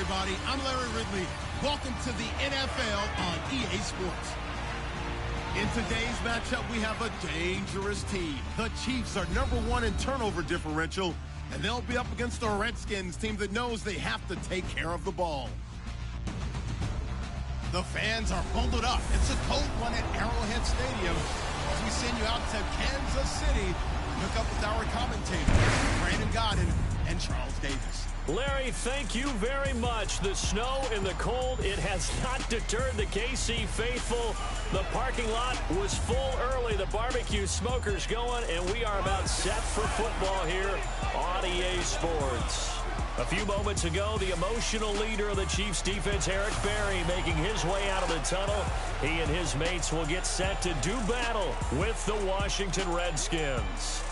everybody. I'm Larry Ridley. Welcome to the NFL on EA Sports. In today's matchup, we have a dangerous team. The Chiefs are #1 in turnover differential, and they'll be up against the Redskins, team that knows they have to take care of the ball. The fans are bundled up. It's a cold one at Arrowhead Stadium as we send you out to Kansas City to hook up with our commentators, Brandon Godden and Charles Davis. Larry, thank you very much. The snow and the cold, it has not deterred the KC faithful. The parking lot was full early. The barbecue smoker's going, and we are about set for football here on EA Sports. A few moments ago, the emotional leader of the Chiefs defense, Eric Berry, making his way out of the tunnel. He and his mates will get set to do battle with the Washington Redskins.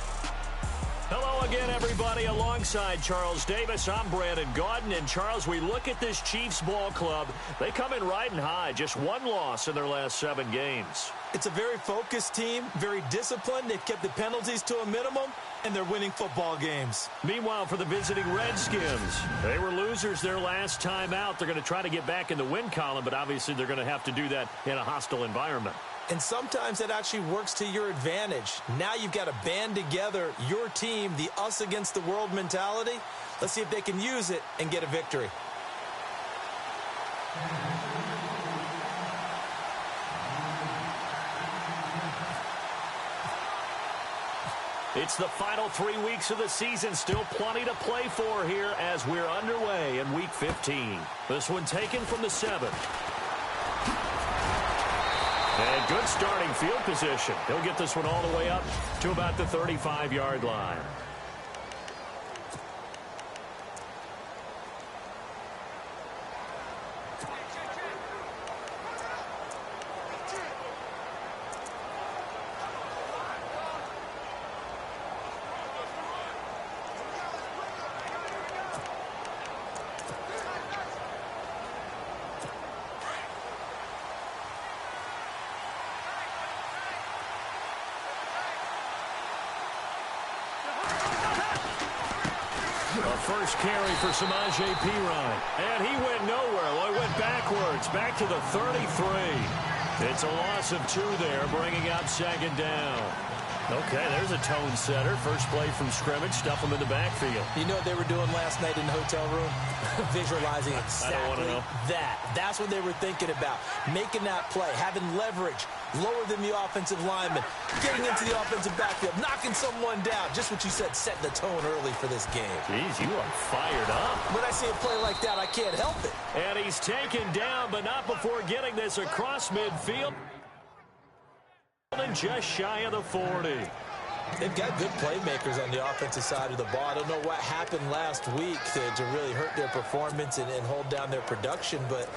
Hello again, everybody. Alongside Charles Davis, I'm Brandon Godden. And, Charles, we look at this Chiefs ball club. They come in riding high. Just one loss in their last 7 games. It's a very focused team, very disciplined. They've kept the penalties to a minimum, and they're winning football games. Meanwhile, for the visiting Redskins, they were losers their last time out. They're going to try to get back in the win column, but obviously they're going to have to do that in a hostile environment. And sometimes that actually works to your advantage. Now you've got to band together your team, the us against the world mentality. Let's see if they can use it and get a victory. It's the final 3 weeks of the season. Still plenty to play for here as we're underway in Week 15. This one taken from the 7. And good starting field position. He'll get this one all the way up to about the 35-yard line. First carry for Samaje Perine. And he went nowhere. Well, he went backwards, back to the 33. It's a loss of 2 there, bringing up 2nd down. Okay, there's a tone setter. First play from scrimmage, stuff him in the backfield. You know what they were doing last night in the hotel room? Visualizing exactly that. That's what they were thinking about. Making that play, having leverage, lower than the offensive lineman, getting into the offensive backfield, knocking someone down. Just what you said, setting the tone early for this game. Jeez, you are fired up. When I see a play like that, I can't help it. And he's taken down, but not before getting this across midfield. And just shy of the 40. They've got good playmakers on the offensive side of the ball. I don't know what happened last week to really hurt their performance and hold down their production, but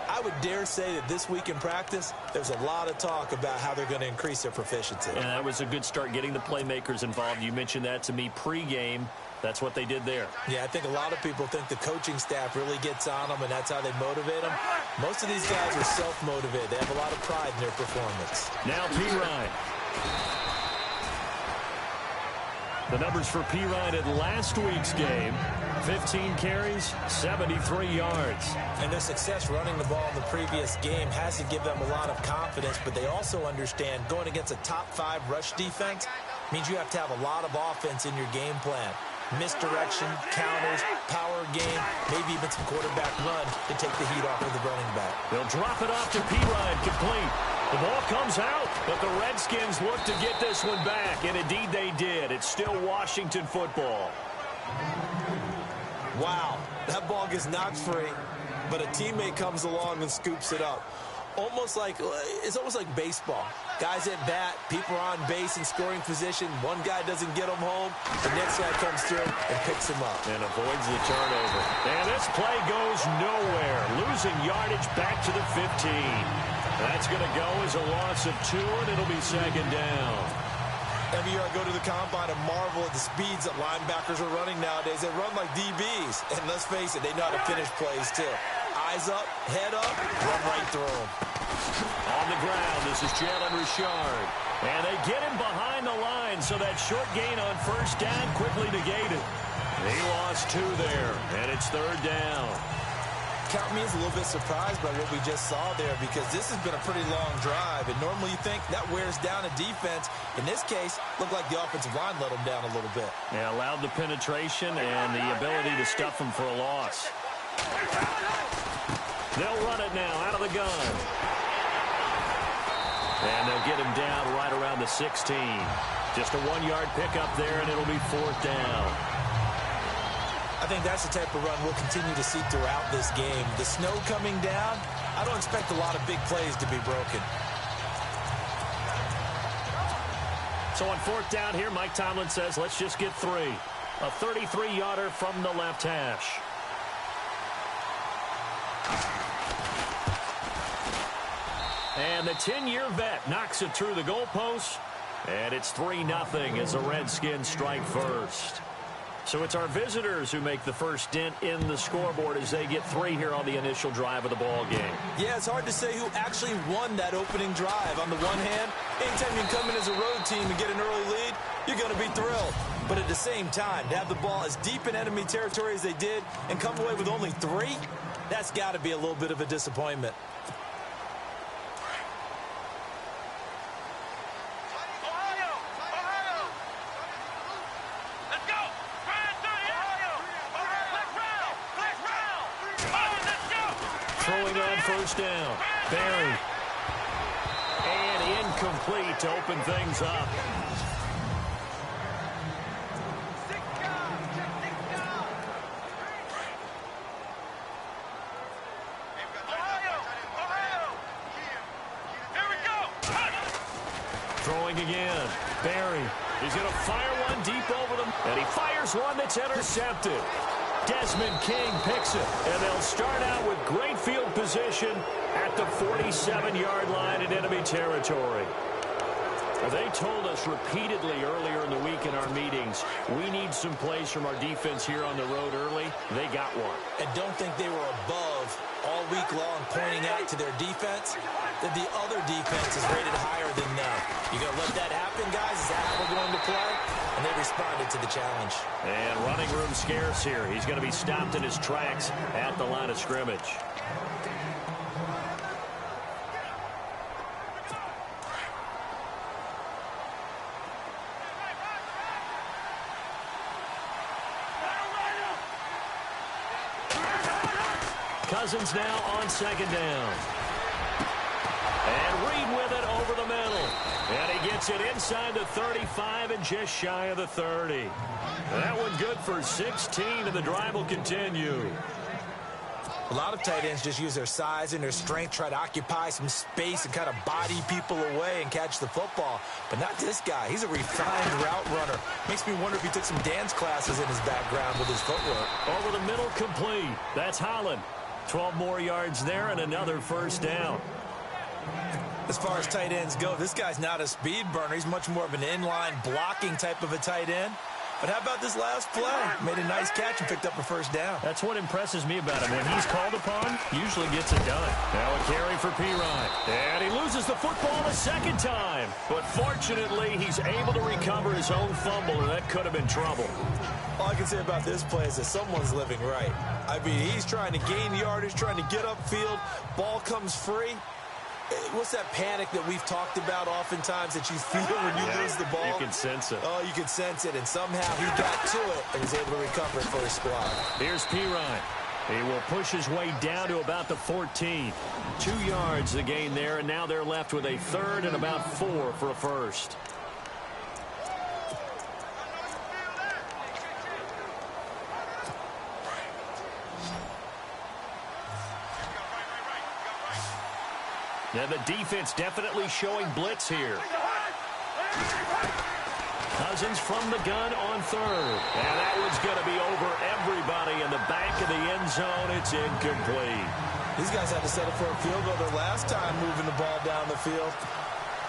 I would dare say that this week in practice, there's a lot of talk about how they're going to increase their proficiency. And that was a good start getting the playmakers involved. You mentioned that to me pregame. That's what they did there. Yeah, I think a lot of people think the coaching staff really gets on them, and that's how they motivate them. Most of these guys are self-motivated. They have a lot of pride in their performance. Now Perine. The numbers for Perine in last week's game: 15 carries, 73 yards. And their success running the ball in the previous game has to give them a lot of confidence, but they also understand going against a top-5 rush defense means you have to have a lot of offense in your game plan. Misdirection, counters, power game, maybe even some quarterback run to take the heat off of the running back. They'll drop it off to Perine, complete. The ball comes out, but the Redskins look to get this one back, and indeed they did. It's still Washington football. Wow, that ball gets knocked free, but a teammate comes along and scoops it up. It's almost like baseball. Guys at bat, people are on base in scoring position. One guy doesn't get him home. The next guy comes through and picks him up. And avoids the turnover. And this play goes nowhere. Losing yardage back to the 15. That's going to go as a loss of 2, and it'll be 2nd down. Every year I go to the combine and marvel at the speeds that linebackers are running nowadays. They run like DBs. And let's face it, they know how to finish plays too. Eyes up, head up, run right through them. On the ground, this is Jalen Richard. And they get him behind the line, so that short gain on first down quickly negated. He lost 2 there, and it's 3rd down. count me as a little bit surprised by what we just saw there, because this has been a pretty long drive, and normally you think that wears down a defense. In this case, looked like the offensive line let them down a little bit. Yeah, allowed the penetration and the ability to stuff them for a loss. They'll run it now out of the gun. And they'll get him down right around the 16. Just a 1-yard pickup there, and it'll be 4th down. I think that's the type of run we'll continue to see throughout this game. The snow coming down, I don't expect a lot of big plays to be broken. So on 4th down here, Mike Tomlin says, let's just get 3. A 33-yarder from the left hash. And the 10-year vet knocks it through the goalpost. And it's 3-0 as the Redskins strike first. So it's our visitors who make the first dent in the scoreboard as they get 3 here on the initial drive of the ball game. Yeah, it's hard to say who actually won that opening drive. On the one hand, anytime you can come in as a road team and get an early lead, you're going to be thrilled. But at the same time, to have the ball as deep in enemy territory as they did and come away with only 3, that's got to be a little bit of a disappointment. Throwing on 1st down. Barry. And incomplete to open things up. Throwing again. Barry. He's going to fire one deep over them. And he fires one that's intercepted. Desmond King picks it, and they'll start out with great field position at the 47-yard line in enemy territory. They told us repeatedly earlier in the week in our meetings, we need some plays from our defense here on the road early. They got one. And don't think they were above all week long pointing out to their defense that the other defense is rated higher than them. You going to let that happen, guys? Is that how we're going to play? And they responded to the challenge. And running room scarce here. He's going to be stopped in his tracks at the line of scrimmage. Cousins now on 2nd down. And Reed with it over the middle. And he gets it inside the 35 and just shy of the 30. That one good for 16, and the drive will continue. A lot of tight ends just use their size and their strength, try to occupy some space and kind of body people away and catch the football. But not this guy. He's a refined route runner. Makes me wonder if he took some dance classes in his background with his footwork. Over the middle, complete. That's Holland. 12 more yards there and another 1st down. As far as tight ends go, this guy's not a speed burner. He's much more of an inline blocking type of a tight end. But how about this last play? Made a nice catch and picked up a 1st down. That's what impresses me about him. When he's called upon, usually gets it done. Now a carry for Pirine. And he loses the football a 2nd time. But fortunately, he's able to recover his own fumble, and that could have been trouble. All I can say about this play is that someone's living right. I mean, he's trying to gain yardage, trying to get upfield. Ball comes free. What's that panic that we've talked about oftentimes that you feel when you lose the ball? You can sense it. Oh, you can sense it, and somehow he got to it and was able to recover it for his squad. Here's Pirine. He will push his way down to about the 14. 2 yards the gain there, and now they're left with a 3rd and about 4 for a 1st. Now the defense definitely showing blitz here. Cousins from the gun on 3rd. And that one's going to be over everybody in the back of the end zone. It's incomplete. These guys had to settle for a field goal their last time moving the ball down the field.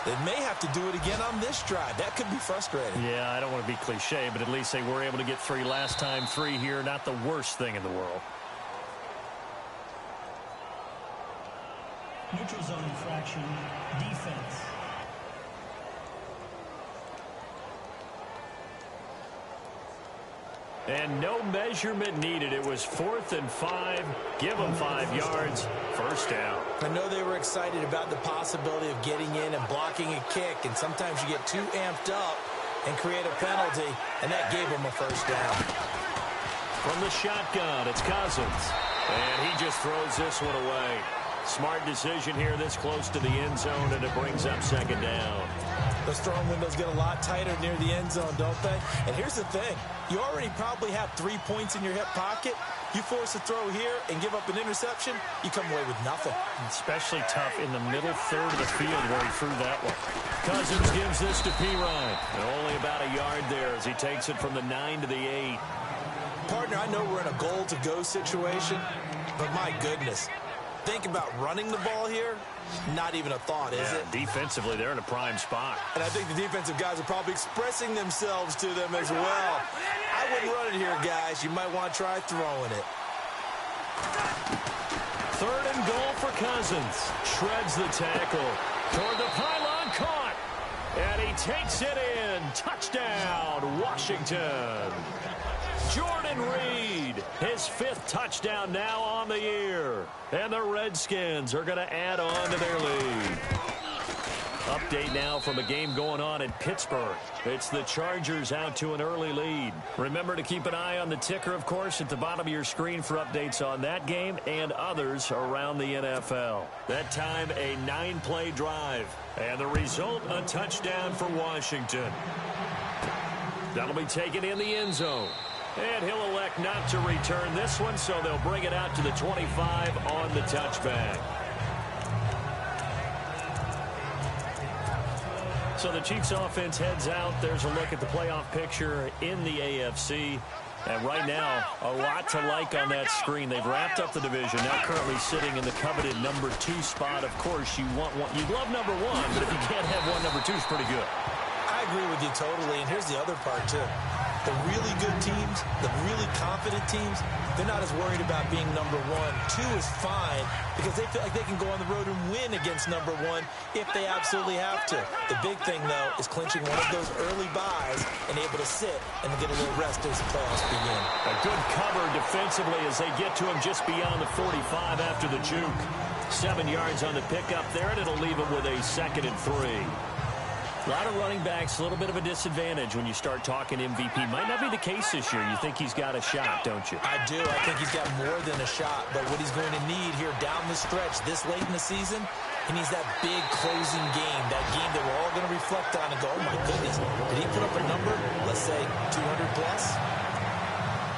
They may have to do it again on this drive. That could be frustrating. Yeah, I don't want to be cliche, but at least they were able to get 3 last time. 3 here, not the worst thing in the world. Neutral zone infraction, defense. And no measurement needed. It was 4th and 5. Give them 5 yards. First down. I know they were excited about the possibility of getting in and blocking a kick, and sometimes you get too amped up and create a penalty, and that gave them a first down. From the shotgun, it's Cousins. And he just throws this one away. Smart decision here this close to the end zone, and it brings up second down. Those throwing windows get a lot tighter near the end zone, don't they? And here's the thing. You already probably have 3 points in your hip pocket. You force a throw here and give up an interception, you come away with nothing. Especially tough in the middle third of the field where he threw that one. Cousins gives this to Pirine. And only about a yard there as he takes it from the 9 to the 8. Partner, I know we're in a goal-to-go situation, but my goodness. Think about running the ball here. Not even a thought, is it? Defensively, they're in a prime spot. And I think the defensive guys are probably expressing themselves to them as well. I wouldn't run it here, guys. You might want to try throwing it. 3rd and goal for Cousins. Shreds the tackle. Toward the pylon, caught. And he takes it in. Touchdown, Washington. Jordan Reed, his 5th touchdown now on the year. And the Redskins are going to add on to their lead. Update now from a game going on in Pittsburgh. It's the Chargers out to an early lead. Remember to keep an eye on the ticker, of course, at the bottom of your screen for updates on that game and others around the NFL. That time, a 9-play drive. And the result, a touchdown for Washington. That'll be taken in the end zone. And he'll elect not to return this one, so they'll bring it out to the 25 on the touchback. So the Chiefs offense heads out. There's a look at the playoff picture in the AFC. And right now, a lot to like on that screen. They've wrapped up the division, now currently sitting in the coveted number 2 spot. Of course, you want one. You'd love number 1, but if you can't have one, number 2 is pretty good. I agree with you totally, and here's the other part, too. The really good teams, the really confident teams, they're not as worried about being number 1. 2 is fine because they feel like they can go on the road and win against number 1 if they absolutely have to. The big thing, though, is clinching one of those early byes and able to sit and get a little rest as the playoffs begin. A good cover defensively as they get to him just beyond the 45 after the juke. 7 yards on the pickup there, and it'll leave him with a 2nd and 3. A lot of running backs, a little bit of a disadvantage when you start talking MVP. Might not be the case this year. You think he's got a shot, don't you? I do. I think he's got more than a shot. But what he's going to need here down the stretch this late in the season, he needs that big closing game, that game that we're all going to reflect on and go, oh, my goodness, did he put up a number, let's say, 200 plus?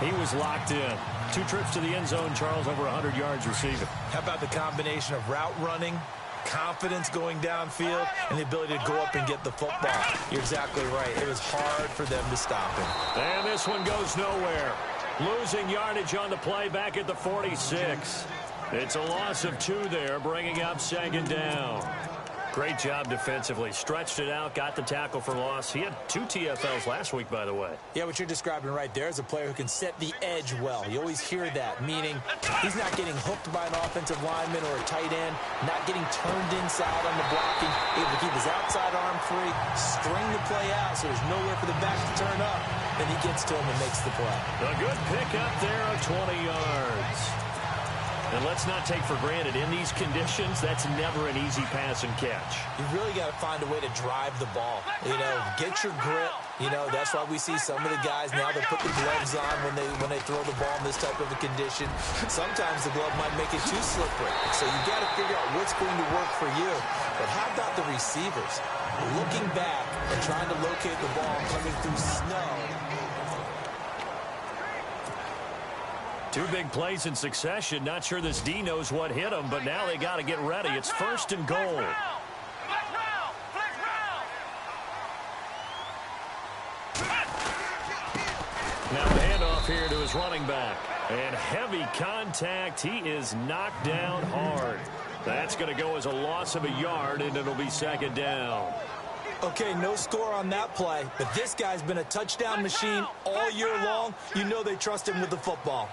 He was locked in. 2 trips to the end zone, Charles, over 100 yards receiving. How about the combination of route running, confidence going downfield, and the ability to go up and get the football? You're exactly right. It was hard for them to stop him. And this one goes nowhere. Losing yardage on the play back at the 46. It's a loss of 2 there, bringing up 2nd down. Great job defensively. Stretched it out, got the tackle for loss. He had 2 TFLs last week, by the way. Yeah, what you're describing right there is a player who can set the edge well. You always hear that, meaning he's not getting hooked by an offensive lineman or a tight end, not getting turned inside on the blocking, able to keep his outside arm free, string the play out so there's nowhere for the back to turn up. Then he gets to him and makes the play. A good pickup there of 20 yards. And let's not take for granted, in these conditions, that's never an easy pass and catch. You really got to find a way to drive the ball. You know, get your grip. You know, that's why we see some of the guys now that put the gloves on when they throw the ball in this type of a condition. Sometimes the glove might make it too slippery. So you got to figure out what's going to work for you. But how about the receivers? Looking back and trying to locate the ball coming through snow. 2 big plays in succession. Not sure this D knows what hit him, but now they got to get ready. It's 1st and goal. Now the handoff here to his running back. And heavy contact. He is knocked down hard. That's going to go as a loss of a yard, and it'll be 2nd down. Okay, no score on that play, but this guy's been a touchdown machine all year long. You know they trust him with the football.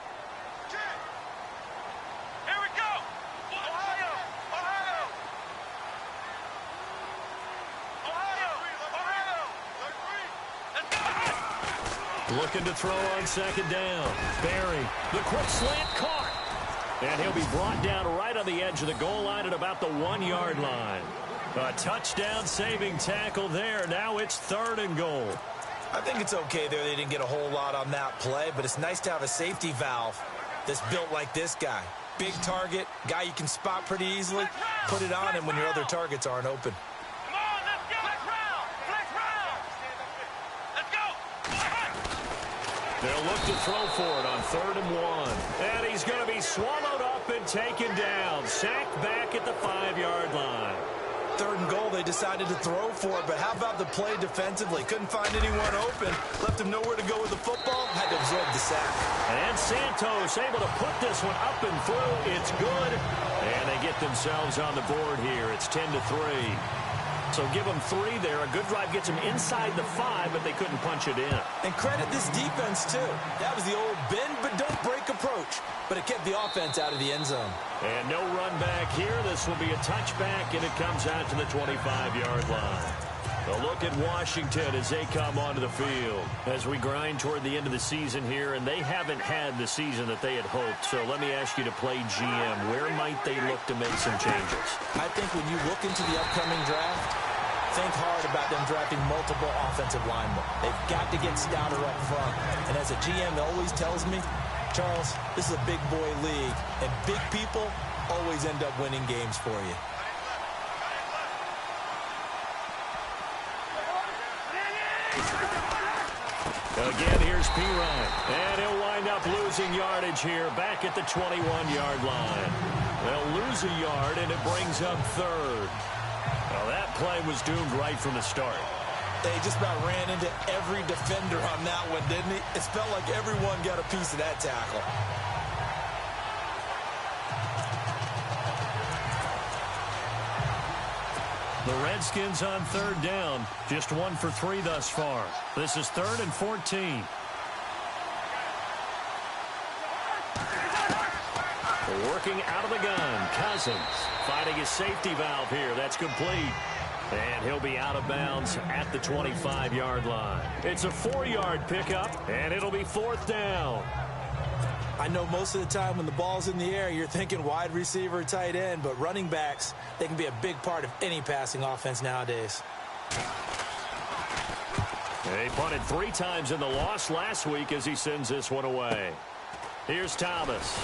Looking to throw on second down. Barry, the quick slant caught. And he'll be brought down right on the edge of the goal line at about the 1-yard line. A touchdown-saving tackle there. Now it's 3rd and goal. I think it's okay there. They didn't get a whole lot on that play, but it's nice to have a safety valve that's built like this guy. Big target, guy you can spot pretty easily. Put it on him when your other targets aren't open. Come on, let's go. Flex round. Let's go. They'll look to throw for it on 3rd and 1. And he's going to be swallowed up and taken down. Sacked back at the 5-yard line. 3rd and goal, they decided to throw for it, but how about the play defensively? Couldn't find anyone open. Left him nowhere to go with the football. Had to absorb the sack. And Santos able to put this one up and through. It's good. And they get themselves on the board here. It's 10-3. So give them 3 there. A good drive gets them inside the 5, but they couldn't punch it in. And credit this defense, too. That was the old bend but don't break approach. But it kept the offense out of the end zone. And no run back here. This will be a touchback, and it comes out to the 25-yard line. A look at Washington as they come onto the field as we grind toward the end of the season here, and they haven't had the season that they had hoped. So let me ask you to play GM. Where might they look to make some changes? I think when you look into the upcoming draft, think hard about them drafting multiple offensive linemen. They've got to get stouter up front. And as a GM always tells me, Charles, this is a big boy league, and big people always end up winning games for you. Again, here's Pirine. And he'll wind up losing yardage here back at the 21-yard line. They'll lose a yard, and it brings up 3rd. Well, that play was doomed right from the start. They just about ran into every defender on that one, didn't he? It felt like everyone got a piece of that tackle. The Redskins on 3rd down. Just 1 for 3 thus far. This is 3rd and 14. Working out of the gun. Cousins finding his safety valve here. That's complete. And he'll be out of bounds at the 25-yard line. It's a 4-yard pickup, and it'll be 4th down. I know most of the time when the ball's in the air, you're thinking wide receiver, tight end, but running backs, they can be a big part of any passing offense nowadays. They punted 3 times in the loss last week as he sends this one away. Here's Thomas.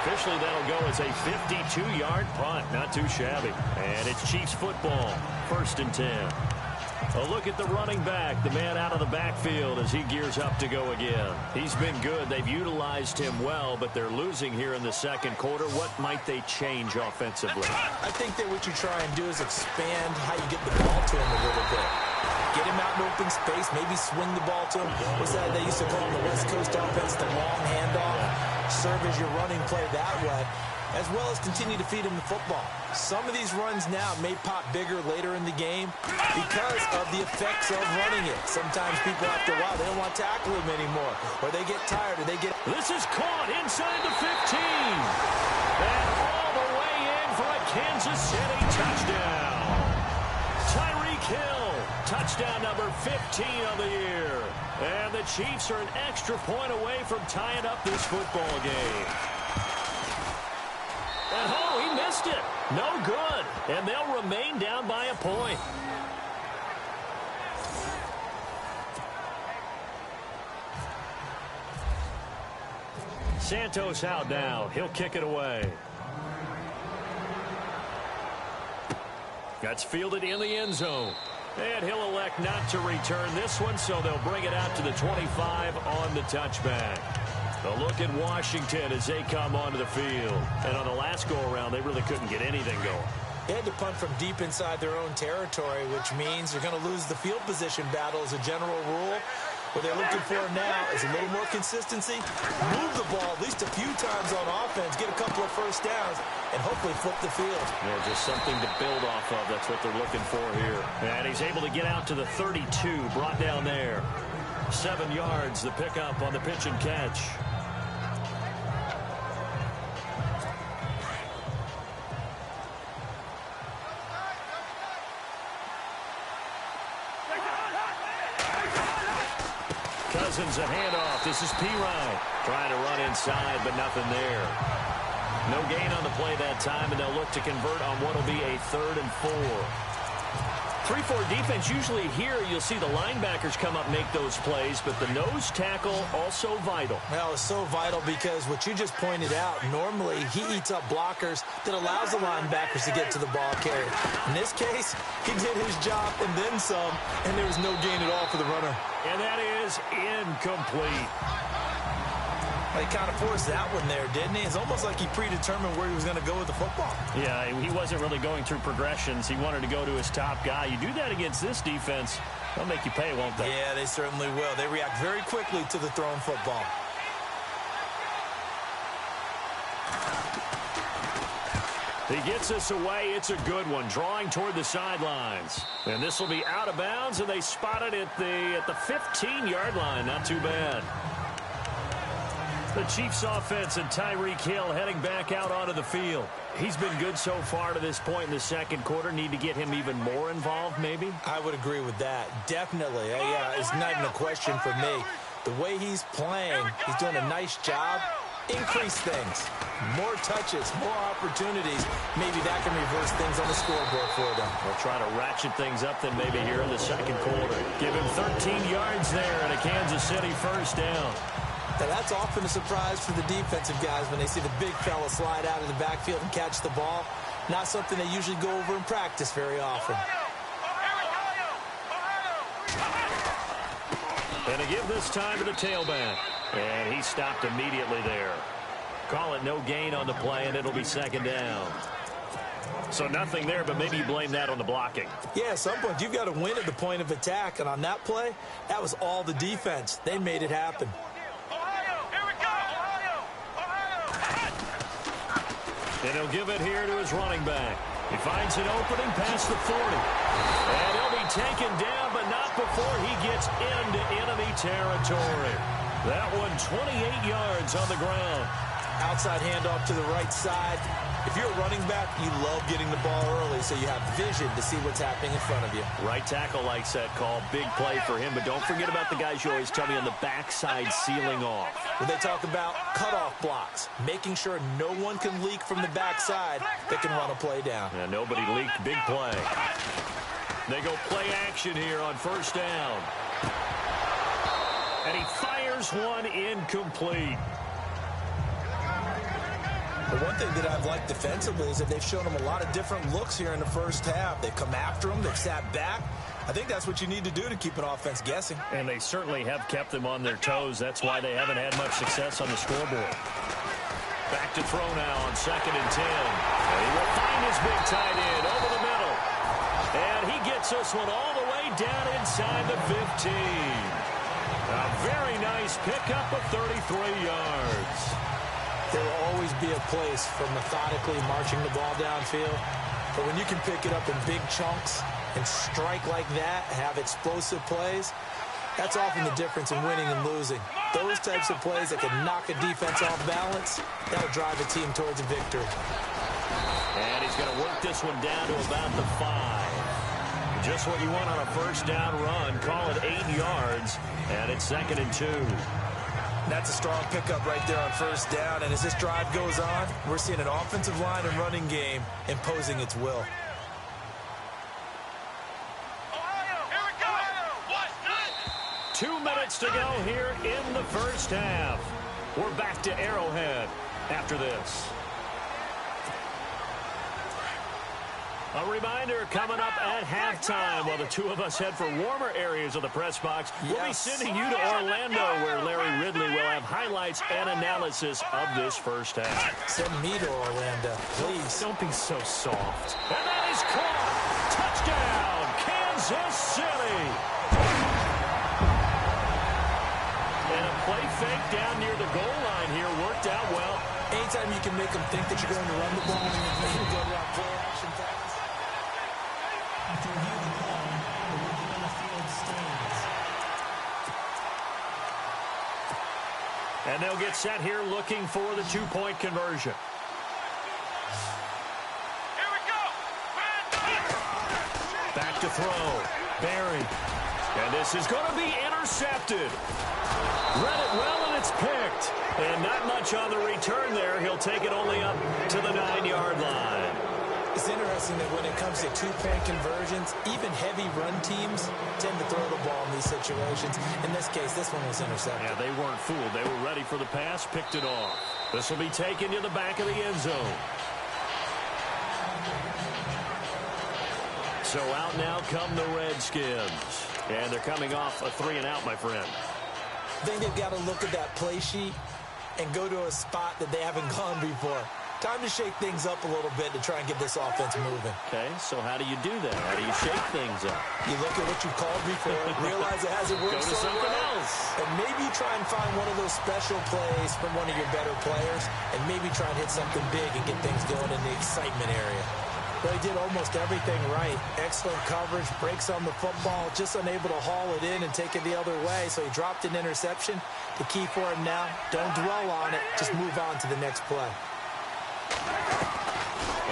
Officially, that'll go as a 52-yard punt. Not too shabby. And it's Chiefs football. 1st and 10. A look at the running back, the man out of the backfield as he gears up to go again. He's been good. They've utilized him well, but they're losing here in the 2nd quarter. What might they change offensively? I think that what you try and do is expand how you get the ball to him a little bit. Get him out in open space, maybe swing the ball to him. What's that they used to call in the West Coast offense, the long handoff? Serve as your running play that way, as well as continue to feed him the football. Some of these runs now may pop bigger later in the game because of the effects of running it. Sometimes people, after a while, they don't want to tackle him anymore, or they get tired, or they get... This is caught inside the 15. And all the way in for a Kansas City touchdown. Tyreek Hill, touchdown number 15 on the year. And the Chiefs are an extra point away from tying up this football game. And oh, he missed it. No good. And they'll remain down by a point. Santos out now. He'll kick it away. That's fielded in the end zone. And he'll elect not to return this one, so they'll bring it out to the 25 on the touchback. A look at Washington as they come onto the field. And on the last go-around, they really couldn't get anything going. They had to punt from deep inside their own territory, which means they're going to lose the field position battle as a general rule. What they're looking for now is a little more consistency, move the ball at least a few times on offense, get a couple of first downs, and hopefully flip the field. Yeah, just something to build off of. That's what they're looking for here. And he's able to get out to the 32, brought down there. 7 yards, the pickup on the pitch and catch. Cousins a handoff. This is Pirine trying to run inside, but nothing there. No gain on the play that time, and they'll look to convert on what will be a 3rd and 4. 3-4 defense, usually here you'll see the linebackers come up and make those plays, but the nose tackle also vital. Well, it's so vital because what you just pointed out, normally he eats up blockers that allows the linebackers to get to the ball carrier. In this case, he did his job and then some, and there was no gain at all for the runner. And that is incomplete. He kind of forced that one there, didn't he? It's almost like he predetermined where he was going to go with the football. Yeah, he wasn't really going through progressions. He wanted to go to his top guy. You do that against this defense, they'll make you pay, won't they? Yeah, they certainly will. They react very quickly to the thrown football. He gets us away. It's a good one, drawing toward the sidelines. And this will be out of bounds, and they spot it at the 15-yard line. Not too bad. The Chiefs offense and Tyreek Hill heading back out onto the field. He's been good so far to this point in the second quarter. Need to get him even more involved, maybe? I would agree with that. Definitely. Yeah, it's not even a question for me. The way he's playing, he's doing a nice job. Increase things. More touches, more opportunities. Maybe that can reverse things on the scoreboard for them. They'll try to ratchet things up then maybe here in the second quarter. Give him 13 yards there and a Kansas City first down. Now, that's often a surprise for the defensive guys when they see the big fella slide out of the backfield and catch the ball. Not something they usually go over in practice very often. And to give this time to the tailback. And he stopped immediately there. Call it no gain on the play, and it'll be second down. So nothing there, but maybe you blame that on the blocking. Yeah, at some point you've got to win at the point of attack. And on that play, that was all the defense. They made it happen. And he'll give it here to his running back. He finds an opening past the 40. And he'll be taken down, but not before he gets into enemy territory. That one 28 yards on the ground. Outside handoff to the right side. If you're a running back, you love getting the ball early so you have vision to see what's happening in front of you. Right tackle likes that call. Big play for him, but don't forget about the guys you always tell me on the backside sealing off. When they talk about cutoff blocks, making sure no one can leak from the backside that can run a play down. Yeah, nobody leaked. Big play. They go play action here on first down. And he fires one incomplete. The one thing that I've liked defensively is that they've shown him a lot of different looks here in the first half. They've come after him. They've sat back. I think that's what you need to do to keep an offense guessing. And they certainly have kept them on their toes. That's why they haven't had much success on the scoreboard. Back to throw now on 2nd and 10. And he will find his big tight end over the middle. And he gets this one all the way down inside the 15. A very nice pickup of 33 yards. There will always be a place for methodically marching the ball downfield. But when you can pick it up in big chunks and strike like that, have explosive plays, that's often the difference in winning and losing. Those types of plays that can knock a defense off balance, that'll drive a team towards a victory. And he's going to work this one down to about the 5. Just what you want on a first down run. Call it 8 yards, and it's 2nd and 2. That's a strong pickup right there on first down. And as this drive goes on, we're seeing an offensive line and running game imposing its will. 2 minutes to go here in the first half. We're back to Arrowhead after this. A reminder coming up at halftime while the two of us head for warmer areas of the press box. We'll be sending you to Orlando where Larry Ridley will have highlights and analysis of this first half. Send me to Orlando, please. Don't be so soft. And that is caught. Touchdown, Kansas City. And a play fake down near the goal line here worked out well. Anytime you can make them think that you're going to run the ball and you go to play action pass. After review the call, the rookie on the field stands. And they'll get set here looking for the two-point conversion. Here we go. Back to throw. Barry. And this is going to be intercepted. Read it well, and it's picked. And not much on the return there. He'll take it only up to the 9-yard line. It's interesting that when it comes to two-point conversions, even heavy run teams tend to throw the ball in these situations. In this case, this one was intercepted. Yeah, they weren't fooled. They were ready for the pass, picked it off. This will be taken to the back of the end zone. So out now come the Redskins. And they're coming off a 3-and-out, my friend. I think they've got to look at that play sheet and go to a spot that they haven't gone before. Time to shake things up a little bit to try and get this offense moving. Okay, so how do you do that? How do you shake things up? You look at what you called before, realize it hasn't worked Go to so something well, else. and maybe try and find one of those special plays from one of your better players, and maybe try and hit something big and get things going in the excitement area. Well, he did almost everything right. Excellent coverage, breaks on the football, just unable to haul it in and take it the other way, so he dropped an interception. The key for him now, don't dwell on it, just move on to the next play.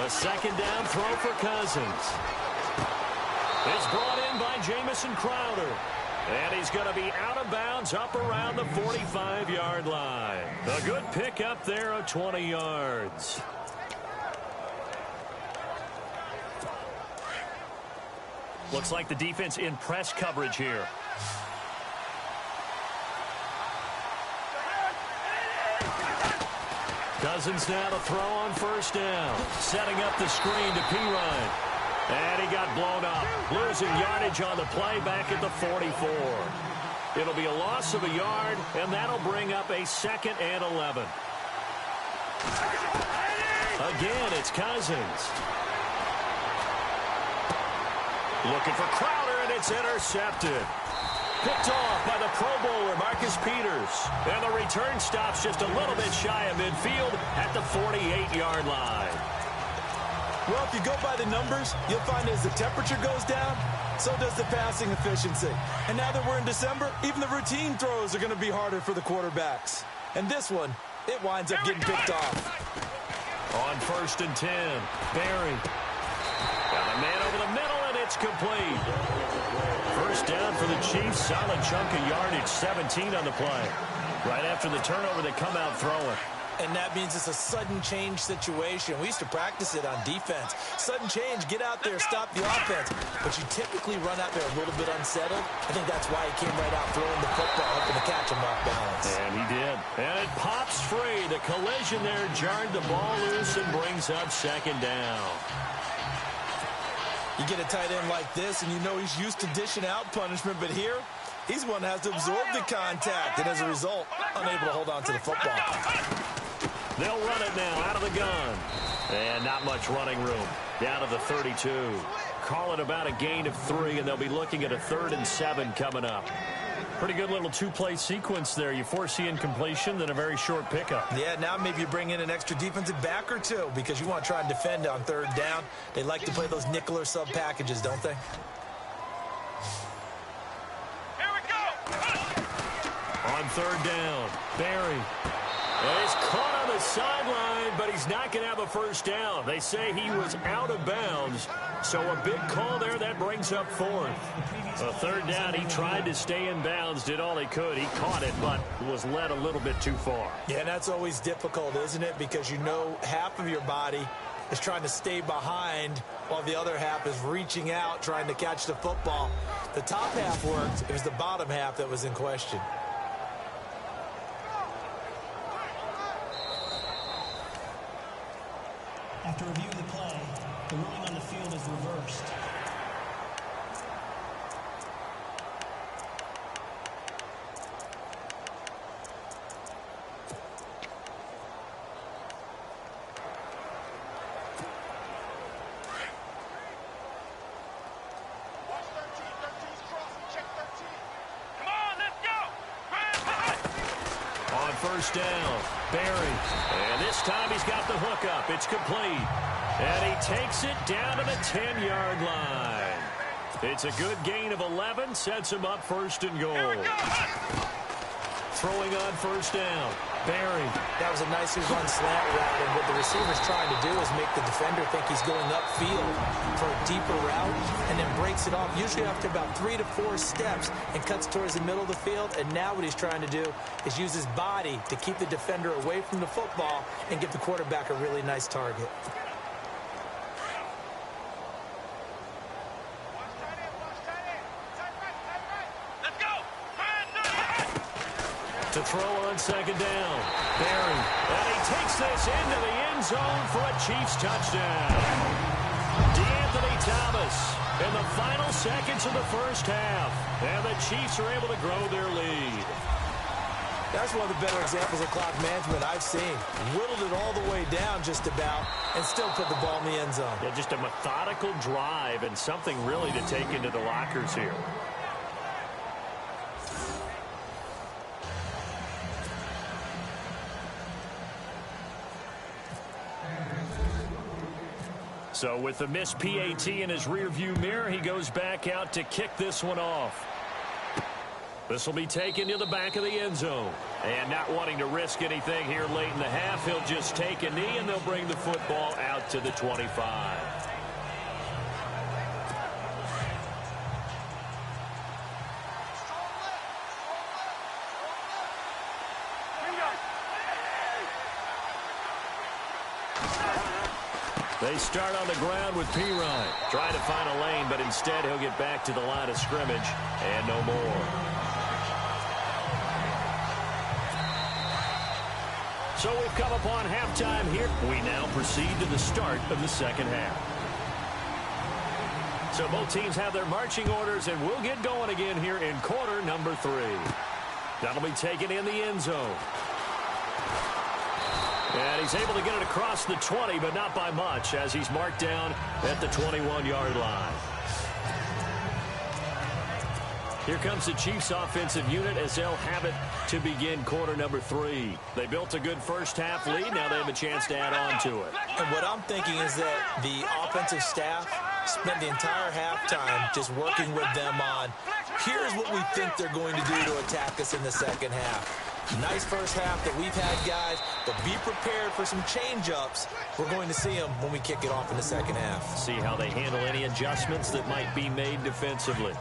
A second down throw for Cousins. It's brought in by Jamison Crowder. And he's going to be out of bounds up around the 45-yard line. A good pickup there of 20 yards. Looks like the defense in press coverage here. Cousins now to throw on first down. Setting up the screen to Pirine. And he got blown up. Losing yardage on the play back at the 44. It'll be a loss of a yard, and that'll bring up a 2nd and 11. Again, it's Cousins. Looking for Crowder, and it's intercepted. Picked off by the Pro Bowler, Marcus Peters. And the return stops just a little bit shy of midfield at the 48-yard line. Well, if you go by the numbers, you'll find as the temperature goes down, so does the passing efficiency. And now that we're in December, even the routine throws are going to be harder for the quarterbacks. And this one, it winds up getting picked off. On 1st and 10, Barry. Got a man over the middle, and it's complete. First down for the Chiefs. Solid chunk of yardage, 17 on the play. Right after the turnover, they come out throwing. And that means it's a sudden change situation. We used to practice it on defense. Sudden change, get out there, stop the offense. But you typically run out there a little bit unsettled. I think that's why he came right out throwing the football, hoping to catch him off balance. And he did. And it pops free. The collision there jarred the ball loose and brings up 2nd down. You get a tight end like this, and you know he's used to dishing out punishment, but here, he's one that has to absorb the contact, and as a result, unable to hold on to the football. They'll run it now out of the gun. And not much running room. Down to the 32. Call it about a gain of 3, and they'll be looking at a 3rd and 7 coming up. Pretty good little two-play sequence there. You foresee incompletion, then a very short pickup. Yeah, now maybe you bring in an extra defensive back or two because you want to try and defend on 3rd down. They like to play those nickel or sub packages, don't they? Here we go. On 3rd down, Barry. And he's caught on the sideline, but he's not going to have a first down. They say he was out of bounds, so a big call there. That brings up 4th. A 3rd down, he tried to stay in bounds, did all he could. He caught it, but was led a little bit too far. Yeah, that's always difficult, isn't it? Because you know half of your body is trying to stay behind while the other half is reaching out, trying to catch the football. The top half worked. It was the bottom half that was in question. After reviewing the play, the ruling on the field is reversed. Come on, let's go. On 1st down, Barry. And this time he's got the hook up. It's complete. And he takes it down to the 10-yard line. It's a good gain of 11. Sets him up 1st and goal. throwing on first down. Barry. That was a nicely run slant route, and what the receiver's trying to do is make the defender think he's going upfield for a deeper route, and then breaks it off, usually after about 3 to 4 steps, and cuts towards the middle of the field. And now what he's trying to do is use his body to keep the defender away from the football and give the quarterback a really nice target. To throw on second down. Barry. And he takes this into the end zone for a Chiefs touchdown. DeAnthony Thomas in the final seconds of the first half. And the Chiefs are able to grow their lead. That's one of the better examples of clock management I've seen. Whittled it all the way down just about and still put the ball in the end zone. Yeah, just a methodical drive and something really to take into the lockers here. So with the missed PAT in his rearview mirror, he goes back out to kick this one off. This will be taken to the back of the end zone. And not wanting to risk anything here late in the half, he'll just take a knee and they'll bring the football out to the 25. They start on the ground with Pirine. Trying to find a lane, but instead he'll get back to the line of scrimmage and no more. So we've come upon halftime here. We now proceed to the start of the second half. So both teams have their marching orders, and we'll get going again here in quarter number 3. That'll be taken in the end zone. And he's able to get it across the 20, but not by much, as he's marked down at the 21-yard line. Here comes the Chiefs offensive unit as they'll have it to begin quarter number 3. They built a good first half lead. Now they have a chance to add on to it. And what I'm thinking is that the offensive staff spent the entire halftime just working with them on, here's what we think they're going to do to attack us in the second half. Nice first half that we've had, guys, but be prepared for some change-ups. We're going to see them when we kick it off in the second half. See how they handle any adjustments that might be made defensively.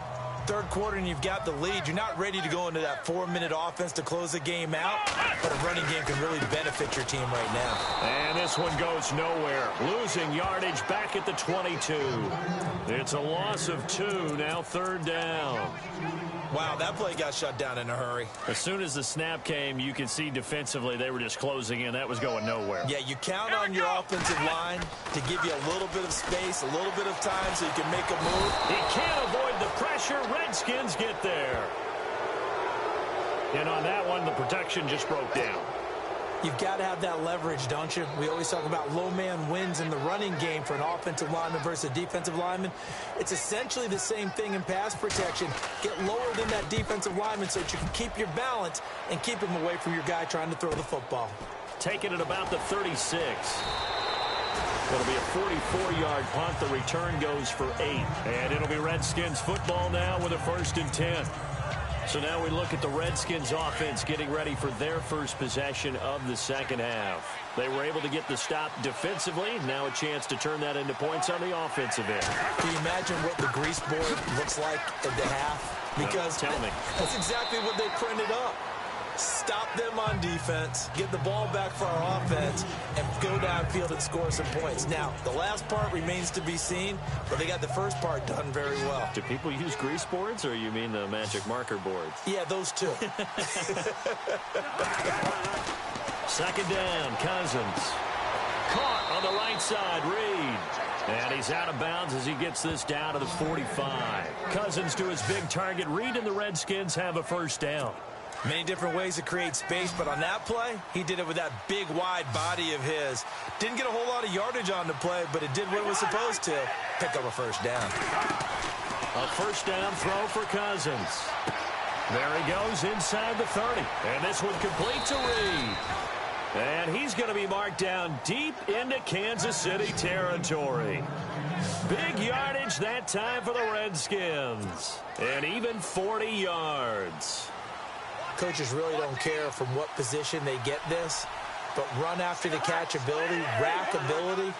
Third quarter and you've got the lead. You're not ready to go into that 4-minute offense to close the game out, but a running game can really benefit your team right now. And this one goes nowhere. Losing yardage back at the 22. It's a loss of 2, now third down. Wow, that play got shut down in a hurry. As soon as the snap came, you could see defensively they were just closing in. That was going nowhere. Yeah, you count on your offensive line to give you a little bit of space, a little bit of time so you can make a move. He can't avoid the pressure. Redskins get there. And on that one, the protection just broke down. You've got to have that leverage, don't you? We always talk about low man wins in the running game for an offensive lineman versus a defensive lineman. It's essentially the same thing in pass protection. Get lower than that defensive lineman so that you can keep your balance and keep him away from your guy trying to throw the football. Taking it about the 36. It'll be a 44-yard punt. The return goes for 8. And it'll be Redskins football now with a 1st and 10. So now we look at the Redskins offense getting ready for their first possession of the second half. They were able to get the stop defensively. Now a chance to turn that into points on the offensive end. Can you imagine what the grease board looks like at the half? Because tell me. That's exactly what they printed up. Stop them on defense, get the ball back for our offense, and go downfield and score some points. Now, the last part remains to be seen, but they got the first part done very well. Do people use grease boards, or you mean the magic marker boards? Yeah, those two. Second down, Cousins. Caught on the right side, Reed. And he's out of bounds as he gets this down to the 45. Cousins to his big target. Reed and the Redskins have a first down. Many different ways to create space, but on that play, he did it with that big, wide body of his. Didn't get a whole lot of yardage on the play, but it did what it was supposed to. Pick up a first down. A first down throw for Cousins. There he goes inside the 30. And this one complete to Reed. And he's going to be marked down deep into Kansas City territory. Big yardage that time for the Redskins. And even 40 yards. coaches really don't care from what position they get this, but run after the catch ability, rack ability,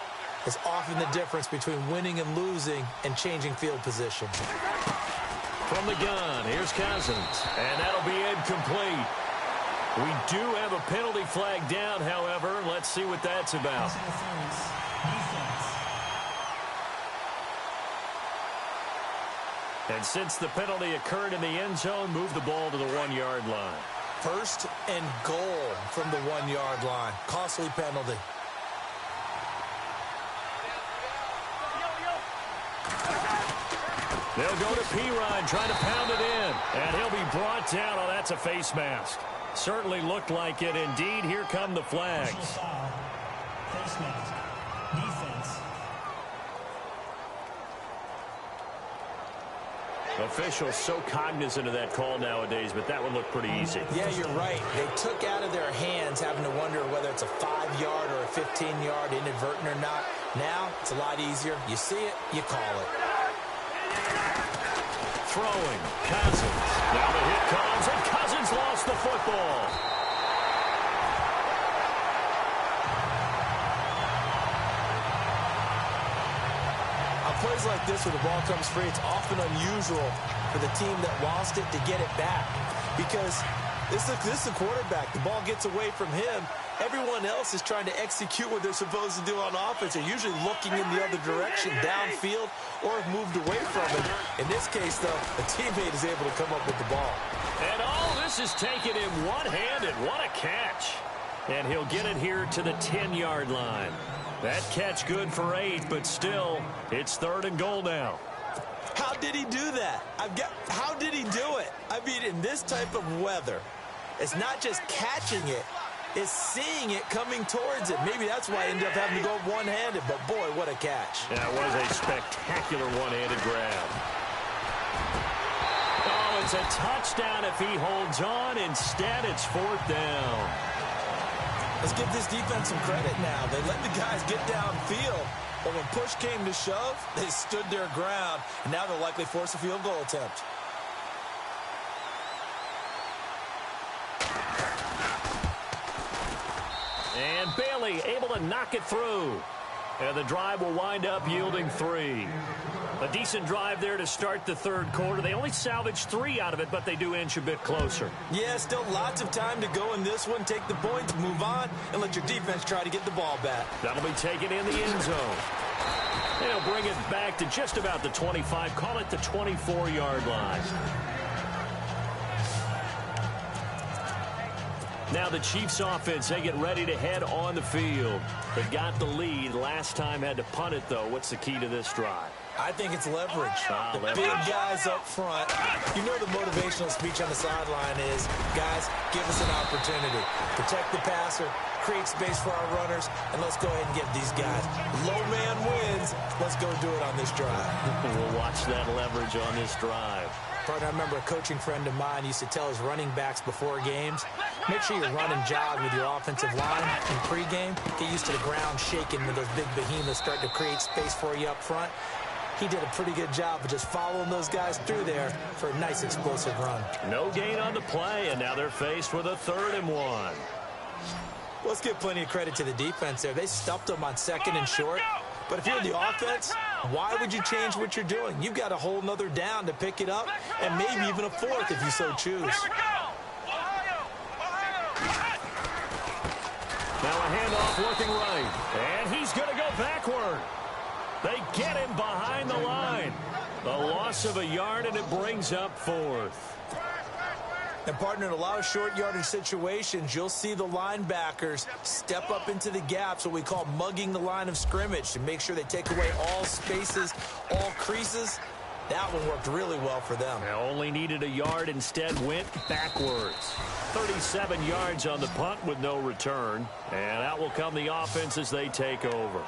is often the difference between winning and losing and changing field position. From the gun, here's Cousins, and that'll be incomplete. We do have a penalty flag down, however. Let's see what that's about. And since the penalty occurred in the end zone, move the ball to the 1-yard line. First and goal from the 1-yard line. Costly penalty. They'll go to Pirine, trying to pound it in. And he'll be brought down. Oh, that's a face mask. Certainly looked like it. Indeed, here come the flags. Face mask. Defense. Officials so cognizant of that call nowadays, but that would look pretty easy. Yeah, you're right. They took out of their hands having to wonder whether it's a 5-yard or a 15-yard inadvertent or not. Now, it's a lot easier. You see it, you call it. Throwing, Cousins. Now the hit comes, and Cousins lost the football. On plays like this where the ball comes free, it's often unusual for the team that lost it to get it back. Because this is the quarterback. The ball gets away from him. Everyone else is trying to execute what they're supposed to do on offense. They're usually looking in the other direction, downfield, or have moved away from it. In this case, though, a teammate is able to come up with the ball. And all this is taken in one-handed. What a catch. And he'll get it here to the 10-yard line. That catch good for 8, but still, it's 3rd and goal now. How did he do that? How did he do it? I mean, in this type of weather, it's not just catching it, it's seeing it coming towards it. Maybe that's why he ended up having to go one-handed, but boy, what a catch. That was a spectacular one-handed grab. Oh, it's a touchdown if he holds on. Instead, it's 4th down. Let's give this defense some credit now. They let the guys get downfield, but when push came to shove, they stood their ground, and now they'll likely force a field goal attempt. And Bailey able to knock it through. And the drive will wind up yielding 3. A decent drive there to start the 3rd quarter. They only salvaged 3 out of it, but they do inch a bit closer. Yeah, still lots of time to go in this one. Take the points, move on, and let your defense try to get the ball back. That'll be taken in the end zone. They'll bring it back to just about the 25. Call it the 24-yard line. Now the Chiefs offense, they get ready to head on the field. They got the lead. Last time had to punt it, though. What's the key to this drive? I think it's leverage. The big guys up front. You know the motivational speech on the sideline is, guys, give us an opportunity. Protect the passer, create space for our runners, and let's go ahead and get these guys. Low man wins. Let's go do it on this drive. We'll watch that leverage on this drive. Partner, I remember a coaching friend of mine used to tell his running backs before games, make sure you run and jog with your offensive line in pregame. Get used to the ground shaking when those big behemoths start to create space for you up front. He did a pretty good job of just following those guys through there for a nice explosive run. No gain on the play, and now they're faced with a 3rd and 1. Let's give plenty of credit to the defense there. They stuffed them on 2nd and short. But if you're the offense, why would you change what you're doing? You've got a whole nother down to pick it up, and maybe even a 4th if you so choose. Now a handoff looking right, and he's going to go backward. They get him behind the line. The loss of a yard, and it brings up 4th. And, partner, in a lot of short yardage situations, you'll see the linebackers step up into the gaps, what we call mugging the line of scrimmage, to make sure they take away all spaces, all creases. That one worked really well for them. They only needed a yard, instead went backwards. 37 yards on the punt with no return. And out will come the offense as they take over.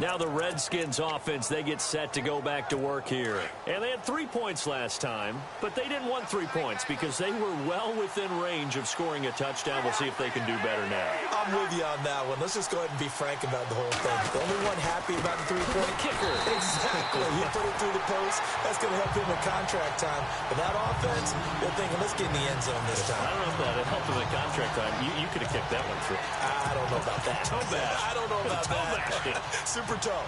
Now the Redskins offense, they get set to go back to work here. And they had 3 points last time, but they didn't want 3 points because they were well within range of scoring a touchdown. We'll see if they can do better now. I'm with you on that one. Let's just go ahead and be frank about the whole thing. The only one happy about the three-point kicker. Exactly. He put it through the post. That's going to help him in contract time. But that offense, they're thinking, let's get in the end zone this time. I don't know if that helped him in contract time. You could have kicked that one through. I don't know about that. Toe bash. I don't know about toe that. bash. Super toe.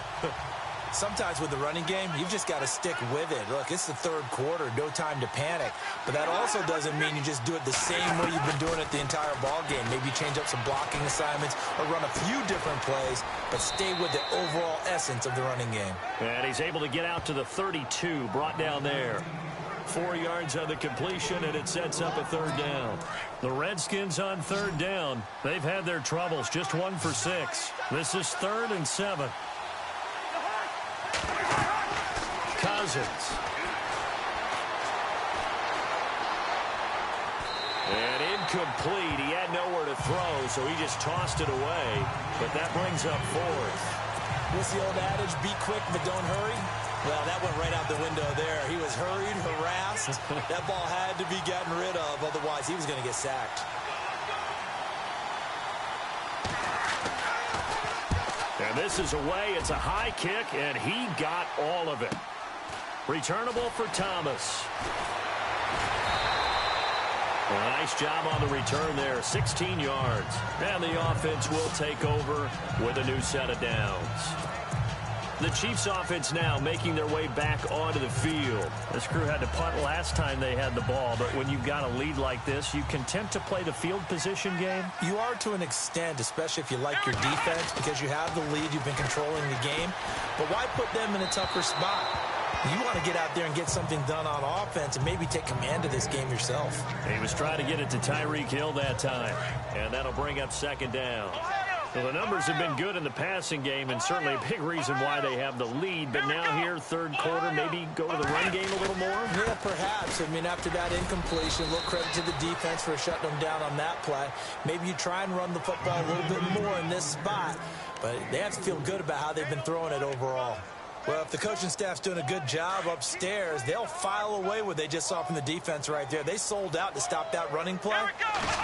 Sometimes with the running game, you've just got to stick with it. Look, it's the third quarter, no time to panic. But that also doesn't mean you just do it the same way you've been doing it the entire ball game. Maybe change up some blocking assignments or run a few different plays, but stay with the overall essence of the running game. And he's able to get out to the 32, brought down there. 4 yards on the completion, and it sets up a third down. The Redskins on third down. They've had their troubles, just 1 for 6. This is 3rd and 7. Cousins. And incomplete. He had nowhere to throw, so he just tossed it away. But that brings up 4th. What's the old adage? Be quick, but don't hurry. Well, that went right out the window there. He was hurried, harassed. That ball had to be gotten rid of. Otherwise, he was going to get sacked. And this is away. It's a high kick, and he got all of it. Returnable for Thomas. A nice job on the return there. 16 yards. And the offense will take over with a new set of downs. The Chiefs offense now making their way back onto the field. This crew had to punt last time they had the ball, but when you've got a lead like this, you can tempt to play the field position game. You are to an extent, especially if you like your defense, because you have the lead, you've been controlling the game. But why put them in a tougher spot? You want to get out there and get something done on offense and maybe take command of this game yourself. He was trying to get it to Tyreek Hill that time, and that'll bring up 2nd down. Well, the numbers have been good in the passing game, and certainly a big reason why they have the lead. But now here, 3rd quarter, maybe go to the run game a little more? Yeah, perhaps. I mean, after that incompletion, a little credit to the defense for shutting them down on that play. Maybe you try and run the football a little bit more in this spot. But they have to feel good about how they've been throwing it overall. Well, if the coaching staff's doing a good job upstairs, they'll file away what they just saw from the defense right there. They sold out to stop that running play.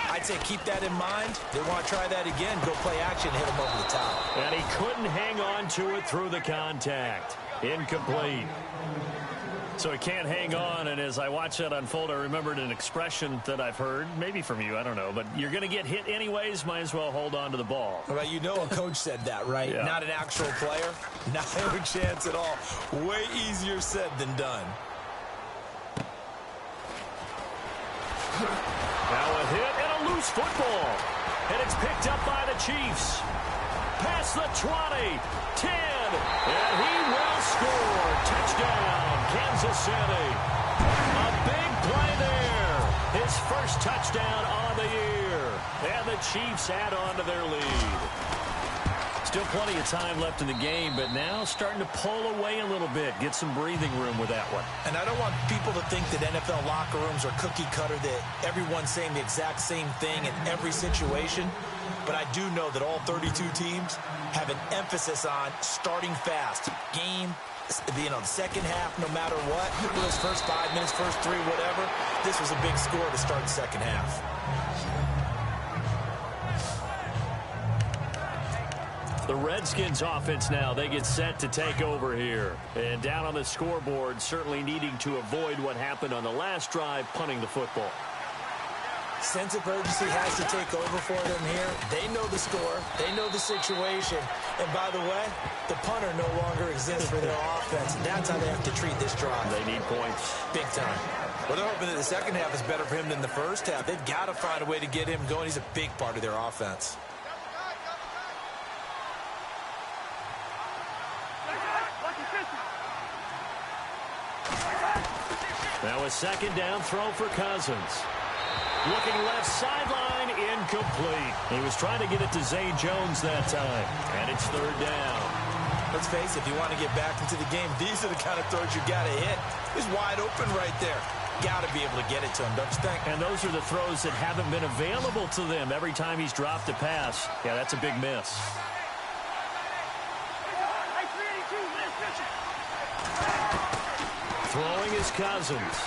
I'd say keep that in mind. They want to try that again, go play action, hit them over the top. And he couldn't hang on to it through the contact. Incomplete. So he can't hang on, and as I watch that unfold, I remembered an expression that I've heard, maybe from you, I don't know, but you're going to get hit anyways, might as well hold on to the ball. Well, you know a coach said that, right? Yeah. Not an actual player. Not a chance at all. Way easier said than done. Now a hit and a loose football. And it's picked up by the Chiefs. Past the 20, 10, and he will score. Touchdown, Kansas City. A big play there. His first touchdown on the year. And the Chiefs add on to their lead. Still plenty of time left in the game, but now starting to pull away a little bit. Get some breathing room with that one. And I don't want people to think that NFL locker rooms are cookie cutter, that everyone's saying the exact same thing in every situation. But I do know that all 32 teams have an emphasis on starting fast. Game, the second half, no matter what. Those first 5 minutes, first 3, whatever. This was a big score to start the second half. The Redskins offense now, they get set to take over here. And down on the scoreboard, certainly needing to avoid what happened on the last drive, punting the football. Sense of urgency has to take over for them here. They know the score. They know the situation. And by the way, the punter no longer exists for their offense. That's how they have to treat this drive. They need points. Big time. Well, they're hoping that the second half is better for him than the first half. They've got to find a way to get him going. He's a big part of their offense. Now a 2nd down throw for Cousins. Looking left sideline, incomplete. He was trying to get it to Zay Jones that time, and it's 3rd down. Let's face it, if you want to get back into the game, these are the kind of throws you got to hit. He's wide open right there. Got to be able to get it to him, don't you think? And those are the throws that haven't been available to them every time he's dropped a pass. Yeah, that's a big miss. is Cousins.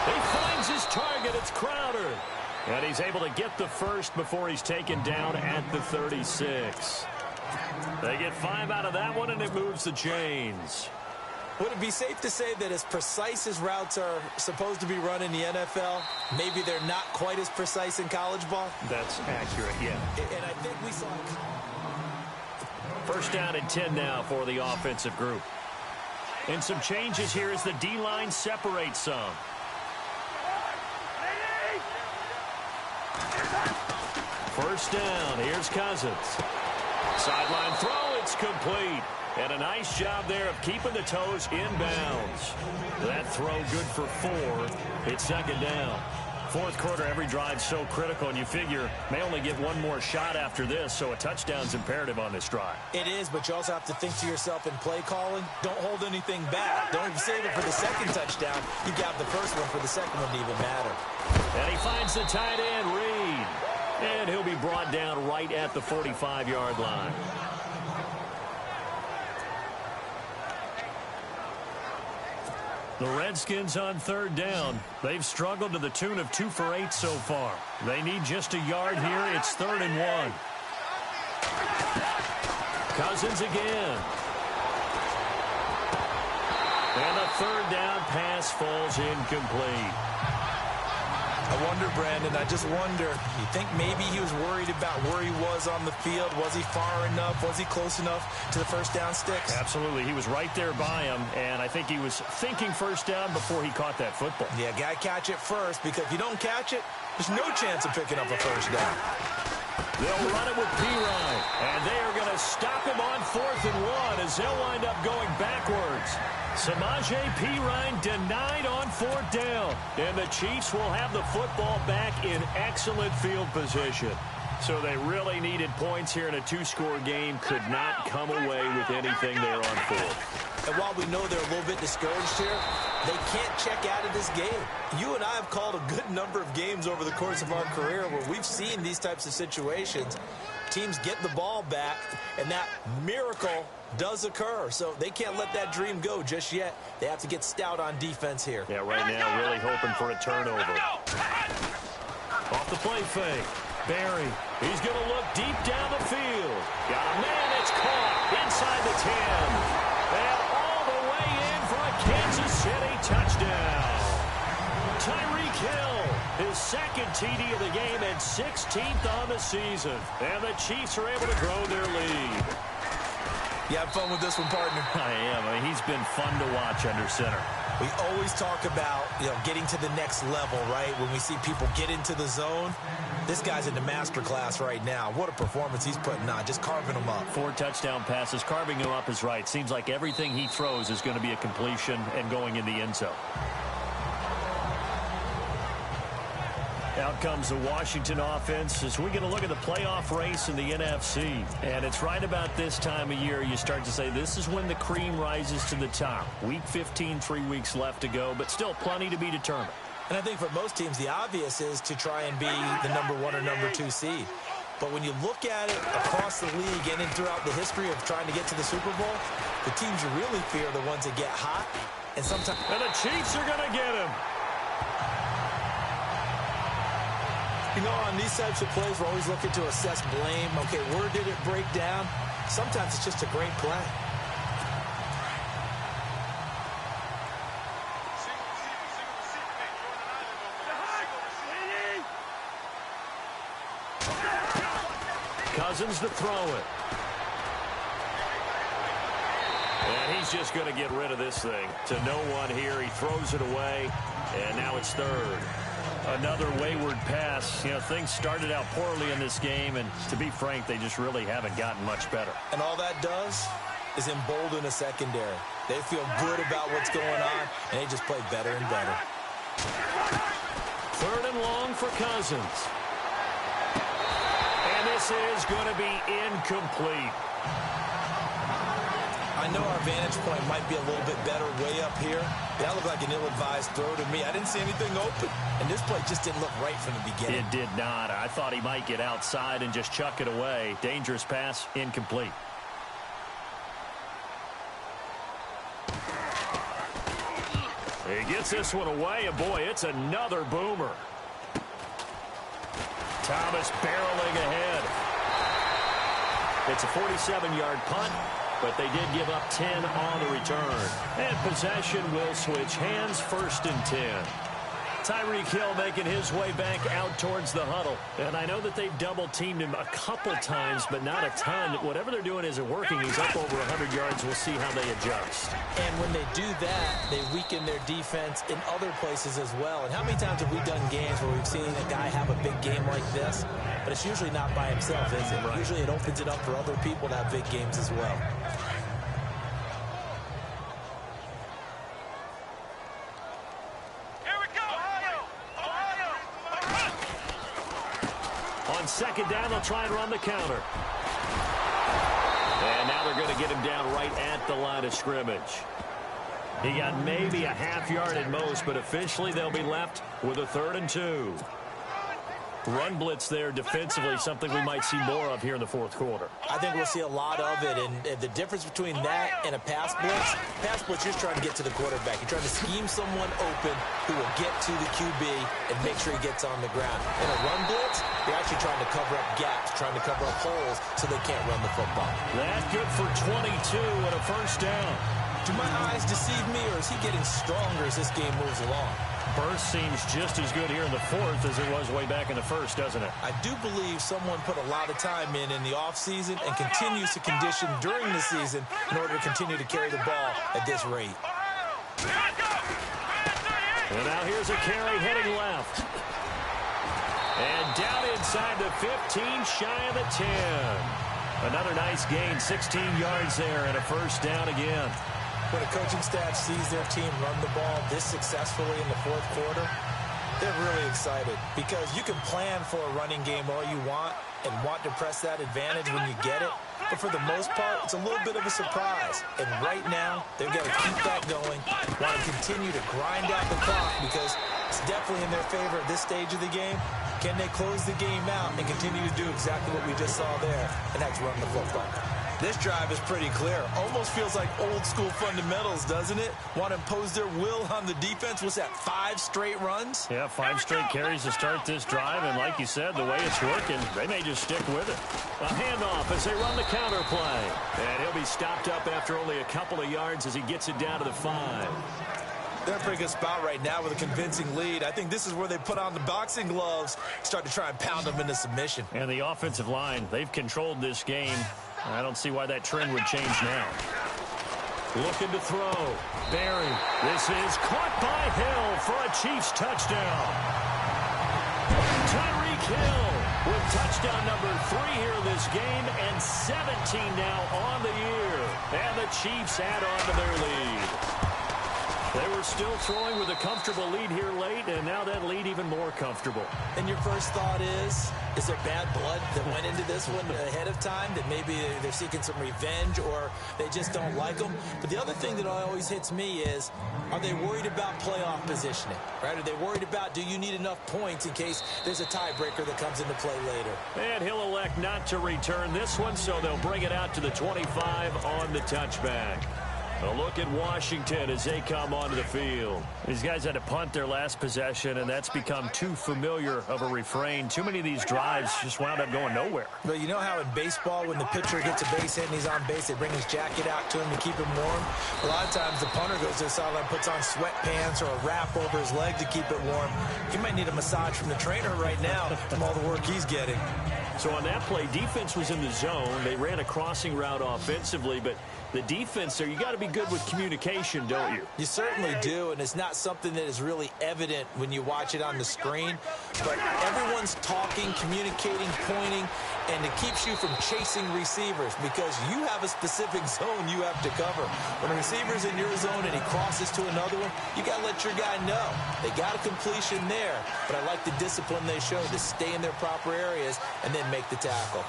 He finds his target. It's Crowder. And he's able to get the first before he's taken down at the 36. They get 5 out of that one, and it moves the chains. Would it be safe to say that as precise as routes are supposed to be run in the NFL, maybe they're not quite as precise in college ball? That's accurate, yeah. And I think we saw... First down and 10 now for the offensive group. And some changes here as the D-line separates some. First down, here's Cousins. Sideline throw, it's complete. And a nice job there of keeping the toes inbounds. That throw good for 4. It's second down. Fourth quarter, every drive so critical, and you figure may only get one more shot after this, so a touchdown's imperative on this drive. It is, but you also have to think to yourself in play calling, don't hold anything back. Don't even save it for the second touchdown. You got the first one for the second one to even matter. And he finds the tight end, Reed. And he'll be brought down right at the 45-yard line. The Redskins on third down. They've struggled to the tune of 2 for 8 so far. They need just a yard here. It's 3rd and 1. Cousins again. And the third down pass falls incomplete. I wonder, Brandon, I just wonder, you think maybe he was worried about where he was on the field? Was he far enough? Was he close enough to the first down sticks? Absolutely. He was right there by him, and I think he was thinking first down before he caught that football. Yeah, got to catch it first, because if you don't catch it, there's no chance of picking up a first down. They'll run it with Pirine, and they are going to stop him on 4th and 1 as they'll wind up going backwards. Samaje Pirine denied on 4th down, and the Chiefs will have the football back in excellent field position. So they really needed points here in a 2-score game, could not come away with anything there on 4th. And while we know they're a little bit discouraged here, they can't check out of this game. You and I have called a good number of games over the course of our career where we've seen these types of situations. Teams get the ball back, and that miracle does occur. So they can't let that dream go just yet. They have to get stout on defense here. Yeah, right now really hoping for a turnover. Off the play fake. Barry, he's going to look deep down the field. Got a man, it's caught inside the 10. And all the way in for a Kansas City touchdown. Tyreek Hill, his second TD of the game and 16th on the season. And the Chiefs are able to grow their lead. You have fun with this one, partner? I am. I mean, he's been fun to watch under center. We always talk about, getting to the next level, right? When we see people get into the zone, this guy's in the master class right now. What a performance he's putting on, just carving them up. 4 touchdown passes. Carving him up is right. Seems like everything he throws is going to be a completion and going in the end zone. Out comes the Washington offense as we get a look at the playoff race in the NFC. And it's right about this time of year you start to say this is when the cream rises to the top. Week 15, 3 weeks left to go, but still plenty to be determined. And I think for most teams, the obvious is to try and be the number 1 or number 2 seed. But when you look at it across the league and throughout the history of trying to get to the Super Bowl, the teams you really fear are the ones that get hot. And sometimes... And the Chiefs are going to get him. On these types of plays, we're always looking to assess blame. Okay, where did it break down? Sometimes it's just a great play. Cousins to throw it. And he's just going to get rid of this thing. To no one here. He throws it away, and now it's 3rd. Another wayward pass. Things started out poorly in this game, and to be frank, they just really haven't gotten much better. And all that does is embolden a secondary. They feel good about what's going on, and they just play better and better. 3rd and long for Cousins. And this is going to be incomplete. I know our vantage point might be a little bit better way up here. That looked like an ill-advised throw to me. I didn't see anything open, and this play just didn't look right from the beginning. It did not. I thought he might get outside and just chuck it away. Dangerous pass, incomplete. He gets this one away, and boy, it's another boomer. Thomas barreling ahead. It's a 47-yard punt, but they did give up 10 on the return. And possession will switch hands, 1st and 10. Tyreek Hill making his way back out towards the huddle. And I know that they've double-teamed him a couple times, but not a ton. Whatever they're doing isn't working. He's up over 100 yards. We'll see how they adjust. And when they do that, they weaken their defense in other places as well. And how many times have we done games where we've seen a guy have a big game like this? But it's usually not by himself, is it? Right. Usually it opens it up for other people to have big games as well. Second down, they'll try and run the counter. And now they're going to get him down right at the line of scrimmage. He got maybe a half yard at most, but officially they'll be left with a 3rd and 2. Run blitz there defensively, something we might see more of here in the 4th quarter. I think we'll see a lot of it, and the difference between that and a pass blitz, you're trying to get to the quarterback. You're trying to scheme someone open who will get to the QB and make sure he gets on the ground. In a run blitz, you're actually trying to cover up gaps, trying to cover up holes so they can't run the football. That's good for 22 and a 1st down. Do my eyes deceive me, or is he getting stronger as this game moves along? Burst seems just as good here in the 4th as it was way back in the 1st, doesn't it? I do believe someone put a lot of time in the offseason and continues to condition during the season in order to continue to carry the ball at this rate. And now here's a carry heading left. And down inside the 15, shy of the 10. Another nice gain, 16 yards there, and a 1st down again. When a coaching staff sees their team run the ball this successfully in the 4th quarter, they're really excited because you can plan for a running game all you want and want to press that advantage when you get it. But for the most part, it's a little bit of a surprise. And right now, they've got to keep that going, want to continue to grind out the clock because it's definitely in their favor at this stage of the game. Can they close the game out and continue to do exactly what we just saw there, and that's run the football? This drive is pretty clear. Almost feels like old school fundamentals, doesn't it? Want to impose their will on the defense. What's that, 5 straight runs? Yeah, 5 straight carries to start this drive. And like you said, the way it's working, they may just stick with it. A handoff as they run the counter play. And he'll be stopped up after only a couple of yards as he gets it down to the 5. They're in a pretty good spot right now with a convincing lead. I think this is where they put on the boxing gloves, start to try and pound them into submission. And the offensive line, they've controlled this game. I don't see why that trend would change now. Looking to throw. Barry. This is caught by Hill for a Chiefs touchdown. Tyreek Hill with touchdown number 3 here in this game and 17 now on the year. And the Chiefs add on to their lead. They were still throwing with a comfortable lead here late, and now that lead even more comfortable. And your first thought is there bad blood that went into this one ahead of time, that maybe they're seeking some revenge or they just don't like them? But the other thing that always hits me is, are they worried about playoff positioning? Right? Are they worried about, do you need enough points in case there's a tiebreaker that comes into play later? And he'll elect not to return this one, so they'll bring it out to the 25 on the touchback. A look at Washington as they come onto the field. These guys had to punt their last possession, and that's become too familiar of a refrain. Too many of these drives just wound up going nowhere. But you know how in baseball, when the pitcher gets a base hit and he's on base, they bring his jacket out to him to keep him warm? A lot of times the punter goes to the sideline, puts on sweatpants or a wrap over his leg to keep it warm. He might need a massage from the trainer right now from all the work he's getting. So on that play, defense was in the zone. They ran a crossing route offensively, but the defense there, you got to be good with communication, don't you? You certainly do, and it's not something that is really evident when you watch it on the screen. But everyone's talking, communicating, pointing, and it keeps you from chasing receivers because you have a specific zone you have to cover. When a receiver's in your zone and he crosses to another one, you got to let your guy know. They got a completion there, but I like the discipline they show to stay in their proper areas and then make the tackle.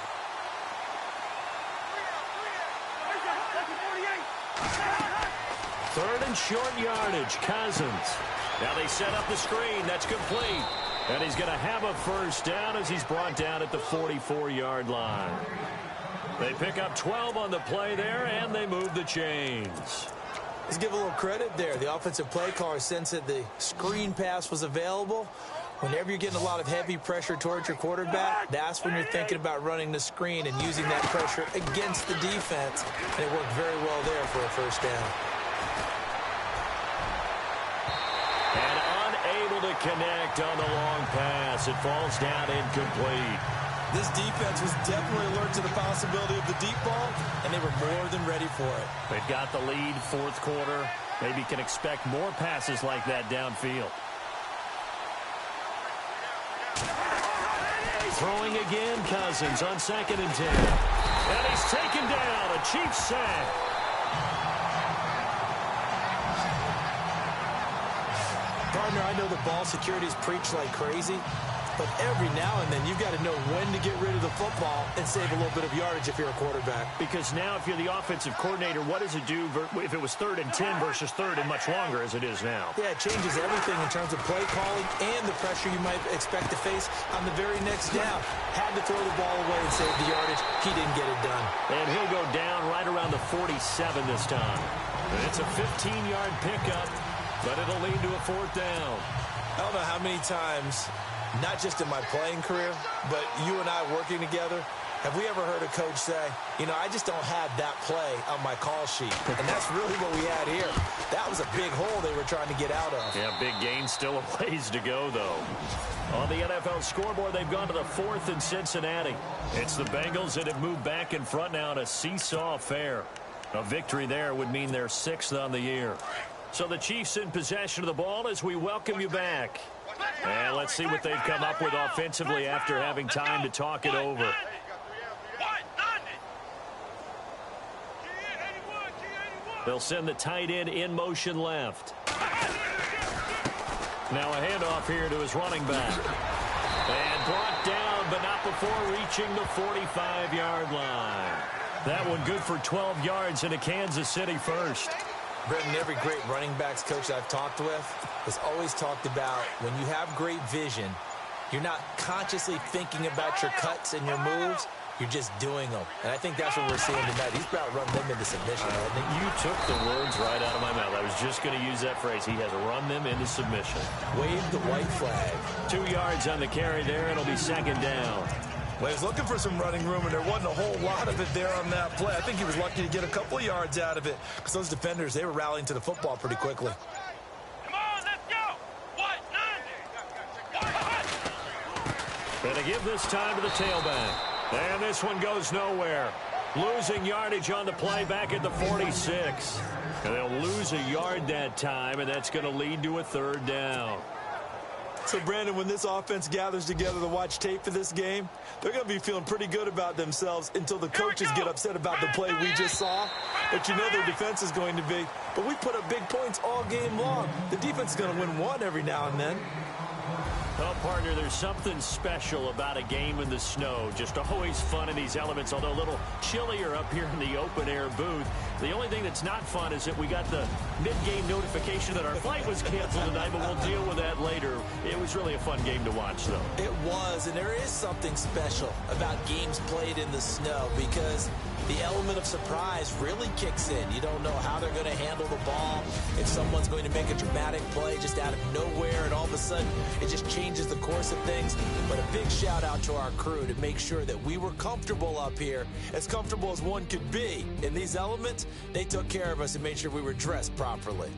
Third and short yardage, Cousins. Now they set up the screen. That's complete. And he's going to have a first down as he's brought down at the 44-yard line. They pick up 12 on the play there, and they move the chains. Let's give a little credit there. The offensive play caller sensed that the screen pass was available. Whenever you're getting a lot of heavy pressure towards your quarterback, that's when you're thinking about running the screen and using that pressure against the defense. And it worked very well there for a first down. And unable to connect on the long pass. It falls down incomplete. This defense was definitely alert to the possibility of the deep ball, and they were more than ready for it. They've got the lead, fourth quarter. Maybe can expect more passes like that downfield. Throwing again, Cousins on 2nd and 10. And he's taken down, a Chiefs sack. Partner, I know the ball security is preached like crazy, but every now and then you've got to know when to get rid of the football and save a little bit of yardage if you're a quarterback. Because now if you're the offensive coordinator, what does it do if it was 3rd and 10 versus 3rd and much longer as it is now? Yeah, it changes everything in terms of play calling and the pressure you might expect to face on the very next down. Had to throw the ball away and save the yardage. He didn't get it done. And he'll go down right around the 47 this time. And it's a 15-yard pickup, but it'll lead to a 4th down. I don't know how many times, not just in my playing career, but you and I working together, have we ever heard a coach say, you know, I just don't have that play on my call sheet. And that's really what we had here. That was a big hole they were trying to get out of. Yeah, big gain, still a ways to go, though. On the NFL scoreboard, they've gone to the 4th in Cincinnati. It's the Bengals that have moved back in front now in a seesaw affair. A victory there would mean they're 6th on the year. So the Chiefs in possession of the ball as we welcome you back. And let's see what they've come up with offensively after having time to talk it over. They'll send the tight end in motion left. Now a handoff here to his running back. And brought down, but not before reaching the 45-yard line. That one good for 12 yards in a Kansas City first. Brendan, every great running backs coach I've talked with has always talked about when you have great vision, you're not consciously thinking about your cuts and your moves. You're just doing them. And I think that's what we're seeing tonight. He's about run them into submission, hasn't he? You took the words right out of my mouth. I was just going to use that phrase. He has run them into submission. Wave the white flag. 2 yards on the carry there. It'll be 2nd down. Well, he was looking for some running room, and there wasn't a whole lot of it there on that play. I think he was lucky to get a couple of yards out of it because those defenders, they were rallying to the football pretty quickly. Come on, let's go. What? Gonna give this time to the tailback. And this one goes nowhere. Losing yardage on the play back at the 46. And they'll lose a yard that time, and that's going to lead to a 3rd down. So, Brandon, when this offense gathers together to watch tape for this game, they're going to be feeling pretty good about themselves until the coaches get upset about the play we just saw. But you know their defense is going to be. But we put up big points all game long. The defense is going to win one every now and then. Well, partner, there's something special about a game in the snow. Just always fun in these elements, although a little chillier up here in the open-air booth. The only thing that's not fun is that we got the mid-game notification that our flight was canceled tonight, but we'll deal with that later. It was really a fun game to watch, though. It was, and there is something special about games played in the snow because the element of surprise really kicks in. You don't know how they're going to handle the ball, if someone's going to make a dramatic play just out of nowhere, and all of a sudden it just changes the course of things. But a big shout out to our crew to make sure that we were comfortable up here, as comfortable as one could be. In these elements, they took care of us and made sure we were dressed properly.